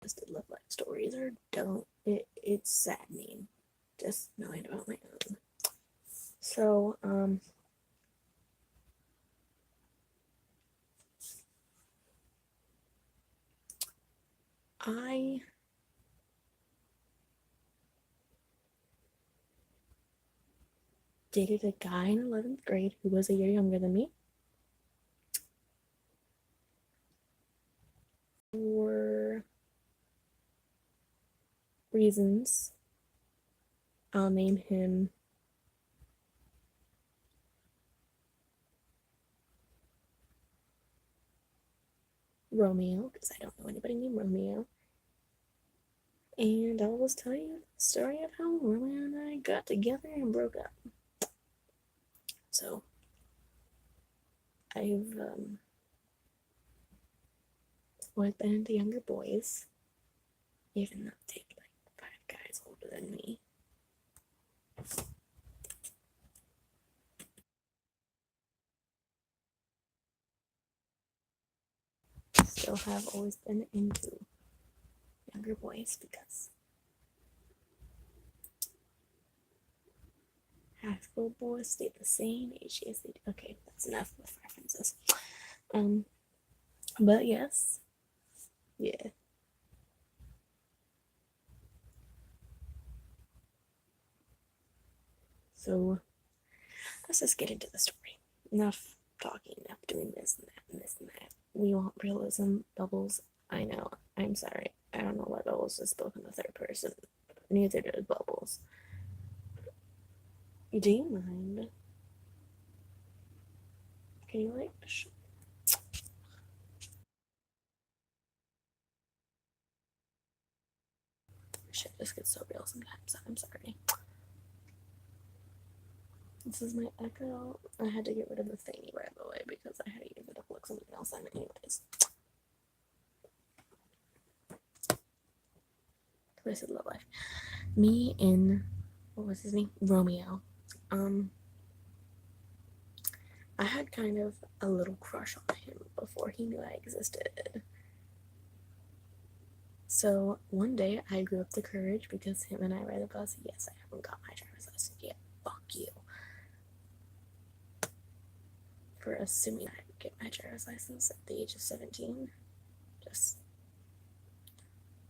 twisted love life stories or don't. It's saddening just knowing about my own. So, I dated a guy in 11th grade who was a year younger than me. For reasons, I'll name him Romeo, because I don't know anybody named Romeo. And I'll just tell you the story of how Romeo and I got together and broke up. So, I've always been into younger boys, even though I've dated like 5 guys older than me. Still have always been into younger boys because high school boys stay the same age as they do. Okay, that's enough with references. But yes, yeah. So let's just get into the story. Enough talking, enough doing this and that and this and that. We want realism, Bubbles. I know. I'm sorry. I don't know why Bubbles just spoke in the third person. Neither did Bubbles. Do you mind? Can you like shit, this gets so real sometimes. I'm sorry. This is my echo. I had to get rid of the thingy right away because I had to use it to look something else on anyways. Twisted love life. Me and what was his name? Romeo. I had kind of a little crush on him before he knew I existed. So one day I grew up the courage because him and I ride the bus. Yes, I haven't got my driver's license yet. Fuck you. For assuming I would get my driver's license at the age of 17. Just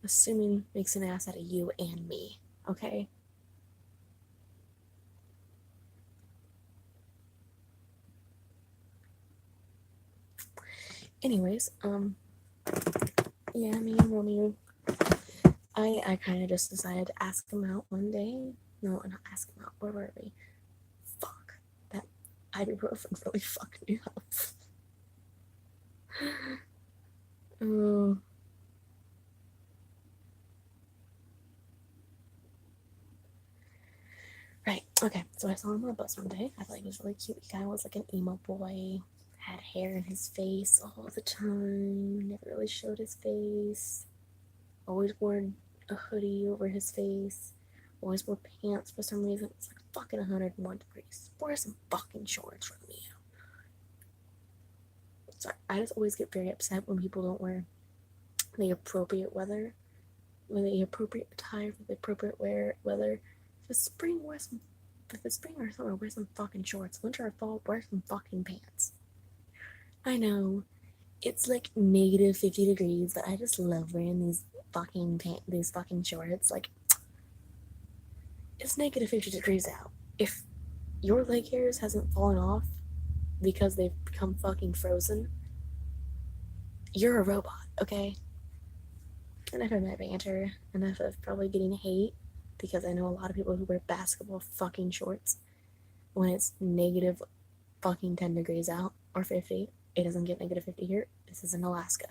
assuming makes an ass out of you and me, okay? Anyways, yeah, me and Romeo, I kind of just decided to ask him out one day. No, not ask him out. Where were we? Fuck. That ibuprofen really fucked me up. Oh. Right, okay. So I saw him on a bus one day. I thought he was really cute. The guy was like an emo boy, had hair in his face all the time, never really showed his face, always wore a hoodie over his face, always wore pants for some reason. It's like fucking 101 degrees. Wear some fucking shorts from me. Sorry, I just always get very upset when people don't wear the appropriate weather, with the appropriate attire, with the appropriate weather. If it's spring, wear some. If it's spring or summer, wear some fucking shorts. Winter or fall, wear some fucking pants. I know it's like negative 50 degrees, but I just love wearing these fucking shorts. Like, it's negative 50 degrees out. If your leg hairs hasn't fallen off because they've become fucking frozen, you're a robot, okay? Enough of my banter. Enough of probably getting hate because I know a lot of people who wear basketball fucking shorts when it's negative fucking 10 degrees out or 50. It doesn't get negative 50 here. This is in Alaska.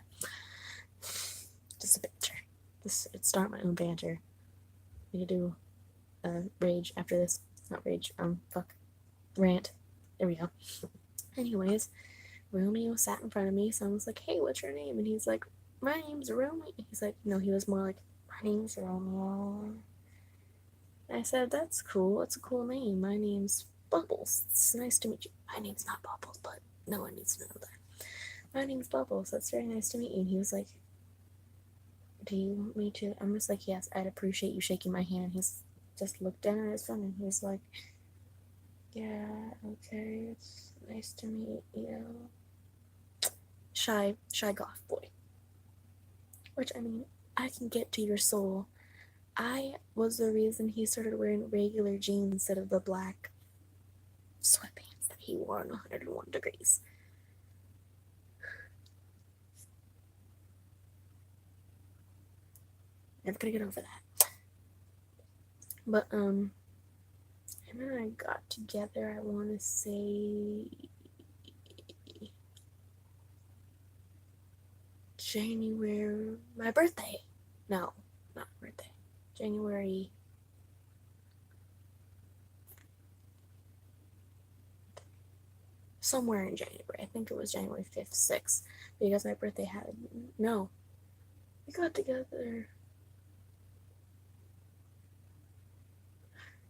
Just a banter. It's start my own banter. We could do rage after this. Not rage. Fuck. Rant. There we go. Anyways, Romeo sat in front of me, so I was like, hey, what's your name? And he's like, my name's Romeo. He's like, no, he was more like, my name's Romeo. And I said, that's cool. It's a cool name. My name's Bubbles. It's nice to meet you. My name's not Bubbles, but no one needs to know that. My name's Bubbles. That's very nice to meet you. And he was like, do you want me to? I'm just like, yes, I'd appreciate you shaking my hand. He's just looked down at his phone and he's like, yeah, okay, it's nice to meet you. Shy goth boy. Which, I mean, I can get to your soul. I was the reason he started wearing regular jeans instead of the black sweatpants that he wore on 101 degrees. Never gonna get over that. But, him and I got together, I want to say January, my birthday. No, not birthday. January. Somewhere in January. I think it was January 5th, 6th. Because my birthday had. No. We got together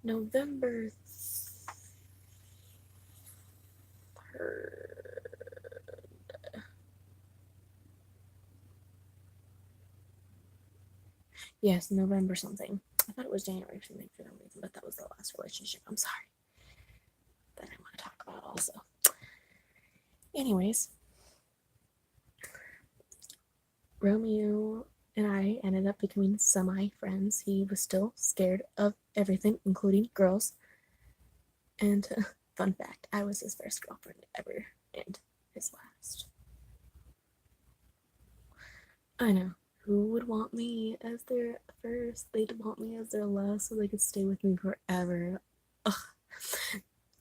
November 3rd. Yes, November something. I thought it was January something for some reason, but that was the last relationship. I'm sorry. That I want to talk about also. Anyways, Romeo and I ended up becoming semi-friends. He was still scared of everything, including girls. And fun fact, I was his first girlfriend ever and his last. I know. Who would want me as their first? They'd want me as their last so they could stay with me forever. Ugh.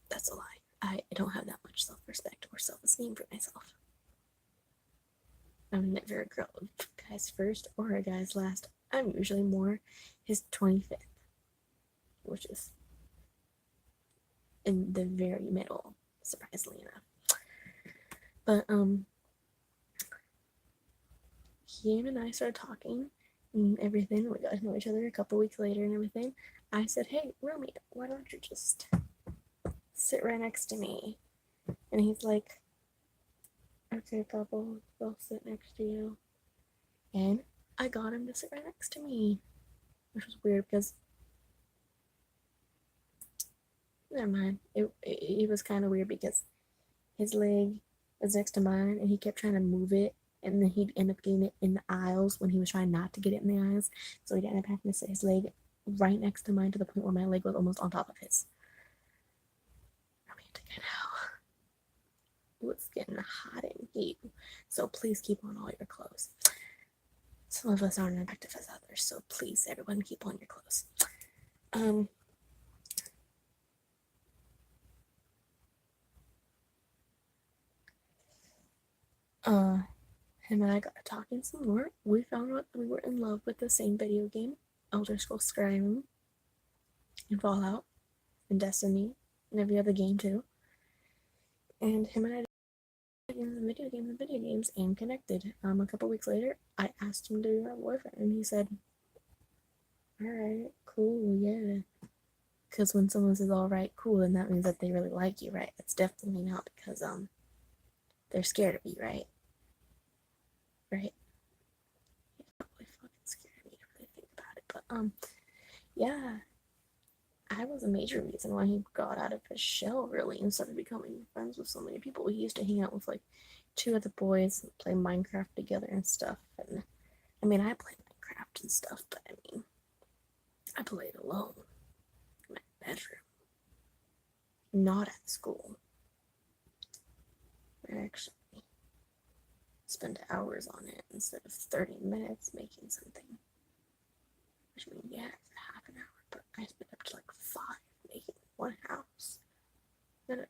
That's a lie. I don't have that much self-respect or self-esteem for myself. I'm never a girl guy's first or a guy's last. I'm usually more his 25th, which is in the very middle, surprisingly enough. But he and I started talking and everything. We got to know each other a couple weeks later and everything. I said, "Hey, Romeo, why don't you just sit right next to me?" And he's like, "Okay, Bubble, I'll sit next to you." And I got him to sit right next to me, which was weird because, never mind. It was kind of weird because his leg was next to mine and he kept trying to move it, and then he'd end up getting it in the aisles when he was trying not to get it in the aisles. So he'd end up having to sit his leg right next to mine to the point where my leg was almost on top of his. Romantic, I know. It's getting hot in here, so please keep on all your clothes. Some of us aren't as active as others, so please, everyone, keep on your clothes. Him and I got talking some more. We found out we were in love with the same video game, Elder Scrolls Skyrim, and Fallout, and Destiny, and every other game too. And him and I did video games, and connected. A couple weeks later, I asked him to be my boyfriend, and he said, "Alright, cool, yeah." Because when someone says "alright, cool," then that means that they really like you, right? That's definitely not because they're scared of you, right? Right? He's probably fucking scared of me if they think about it. But yeah. I was a major reason why he got out of his shell, really, and started becoming friends with so many people. He used to hang out with like two other boys and play Minecraft together and stuff. And I mean, I play Minecraft and stuff, but I mean, I played alone in my bedroom, not at school. I actually spent hours on it instead of 30 minutes making something. Which I mean, yeah, it's half an hour, but I spent up to like 5 making one house. Then a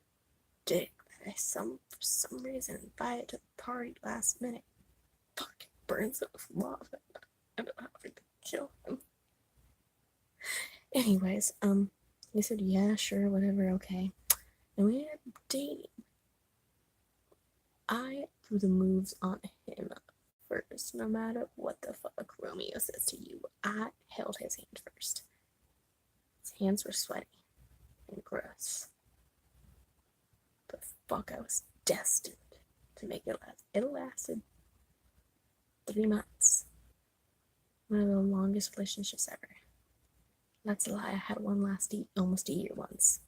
dick that I for some reason invited to the party last minute fucking burns it with lava. I ended up having to kill him. Anyways, he said, "Yeah, sure, whatever, okay." And we ended up dating. I threw the moves on him first, no matter what the fuck Romeo says to you. I held his hand first. His hands were sweaty and gross. But fuck, I was destined to make it last. It lasted 3 months. One of the longest relationships ever. That's a lie. I had one last almost a year once.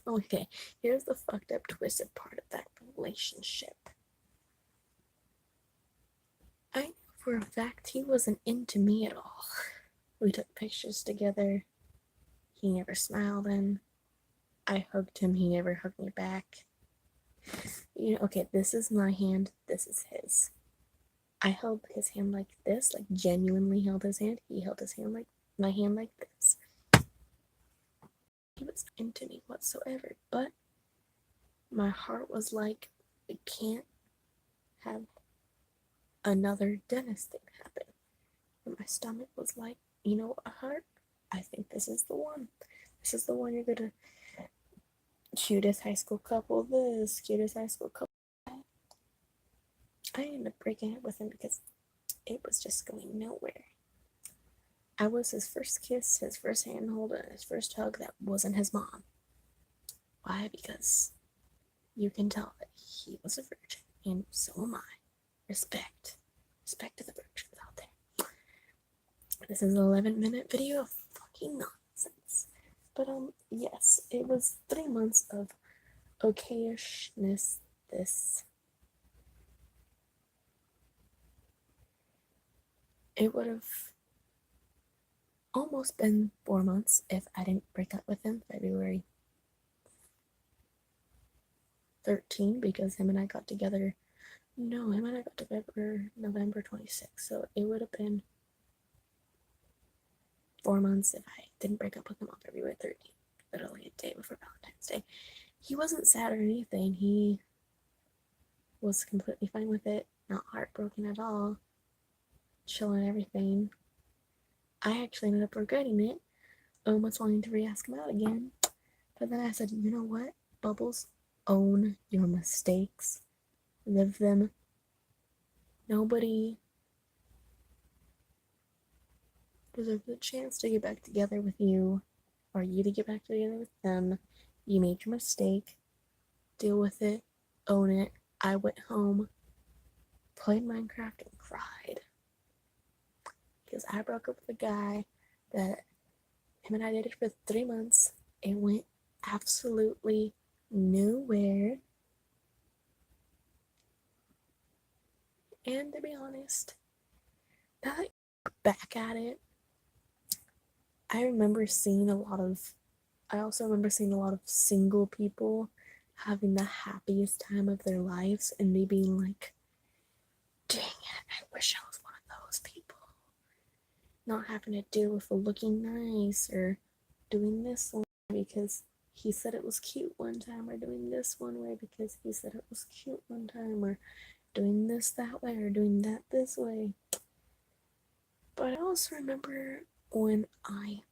Okay, here's the fucked up, twisted part of that relationship. I knew for a fact he wasn't into me at all. We took pictures together. He never smiled in. I hugged him. He never hugged me back. Okay, this is my hand. This is his. I held his hand like this, like genuinely held his hand. He held his hand like my hand like this. He was not into me whatsoever, but my heart was like, we can't have another Dennis thing happen. And my stomach was like, you know what, heart? I think this is the one. This is the one you're gonna. Cutest high school couple this, cutest high school couple that. I ended up breaking it with him because it was just going nowhere. I was his first kiss, his first handhold, and his first hug that wasn't his mom. Why? Because you can tell that he was a virgin, and so am I. Respect. Respect to the virgins out there. This is an 11-minute video of fucking nonsense. But, yes, it was 3 months of okayishness. It would have almost been 4 months if I didn't break up with him February 13, because him and I got together. No, him and I got together November 26th, so it would have been 4 months if I didn't break up with him on February 13th, literally a day before Valentine's Day. He wasn't sad or anything. He was completely fine with it, not heartbroken at all, chilling everything. I actually ended up regretting it, almost wanting to re-ask him out again. But then I said, you know what, Bubbles? Own your mistakes. Live them. Nobody deserves the chance to get back together with you, or you to get back together with them. You made your mistake. Deal with it. Own it. I went home, played Minecraft, and cried. Because I broke up with a guy that him and I dated for 3 months. It went absolutely nowhere. And to be honest, now that I look back at it, I also remember seeing a lot of single people having the happiest time of their lives and me being like, dang it, I wish I was one of those people. Not having to deal with looking nice or doing this one because he said it was cute one time, or doing this one way because he said it was cute one time, or doing this that way, or doing that this way. But I also remember when I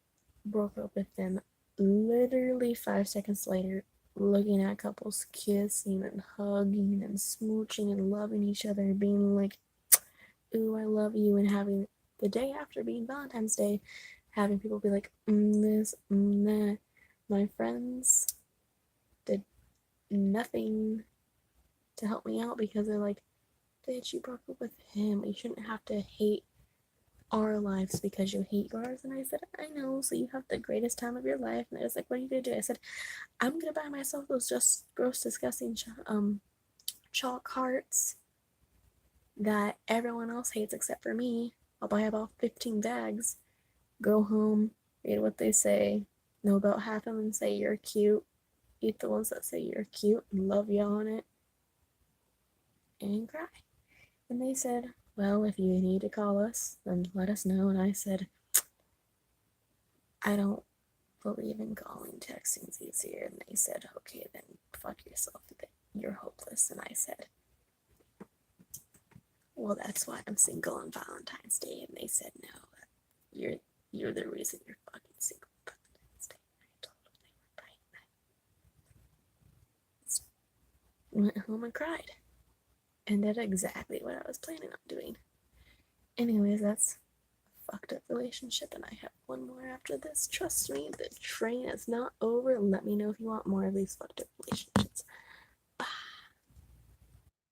broke up with them, literally 5 seconds later, looking at couples kissing and hugging and smooching and loving each other, being like, ooh, I love you, and having the day after being Valentine's Day, having people be like, this, that. My friends did nothing to help me out because they're like, bitch, you broke up with him. You shouldn't have to hate our lives because you hate yours. And I said, I know, so you have the greatest time of your life. And I was like, what are you gonna do? I said, I'm gonna buy myself those just gross, disgusting chalk hearts that everyone else hates except for me. I'll buy about 15 bags, go home, read what they say, know about half of them, say you're cute, eat the ones that say you're cute and love you on it, and cry. And they said, well, if you need to call us, then let us know. And I said, I don't believe in calling. Texting's easier. And they said, okay, then fuck yourself. You're hopeless. And I said, well, that's why I'm single on Valentine's Day. And they said, no, you're the reason you're fucking single on Valentine's Day. And I told them they were right. Went home and cried. And did exactly what I was planning on doing. Anyways, that's a fucked up relationship, and I have one more after this. Trust me, the train is not over. Let me know if you want more of these fucked up relationships.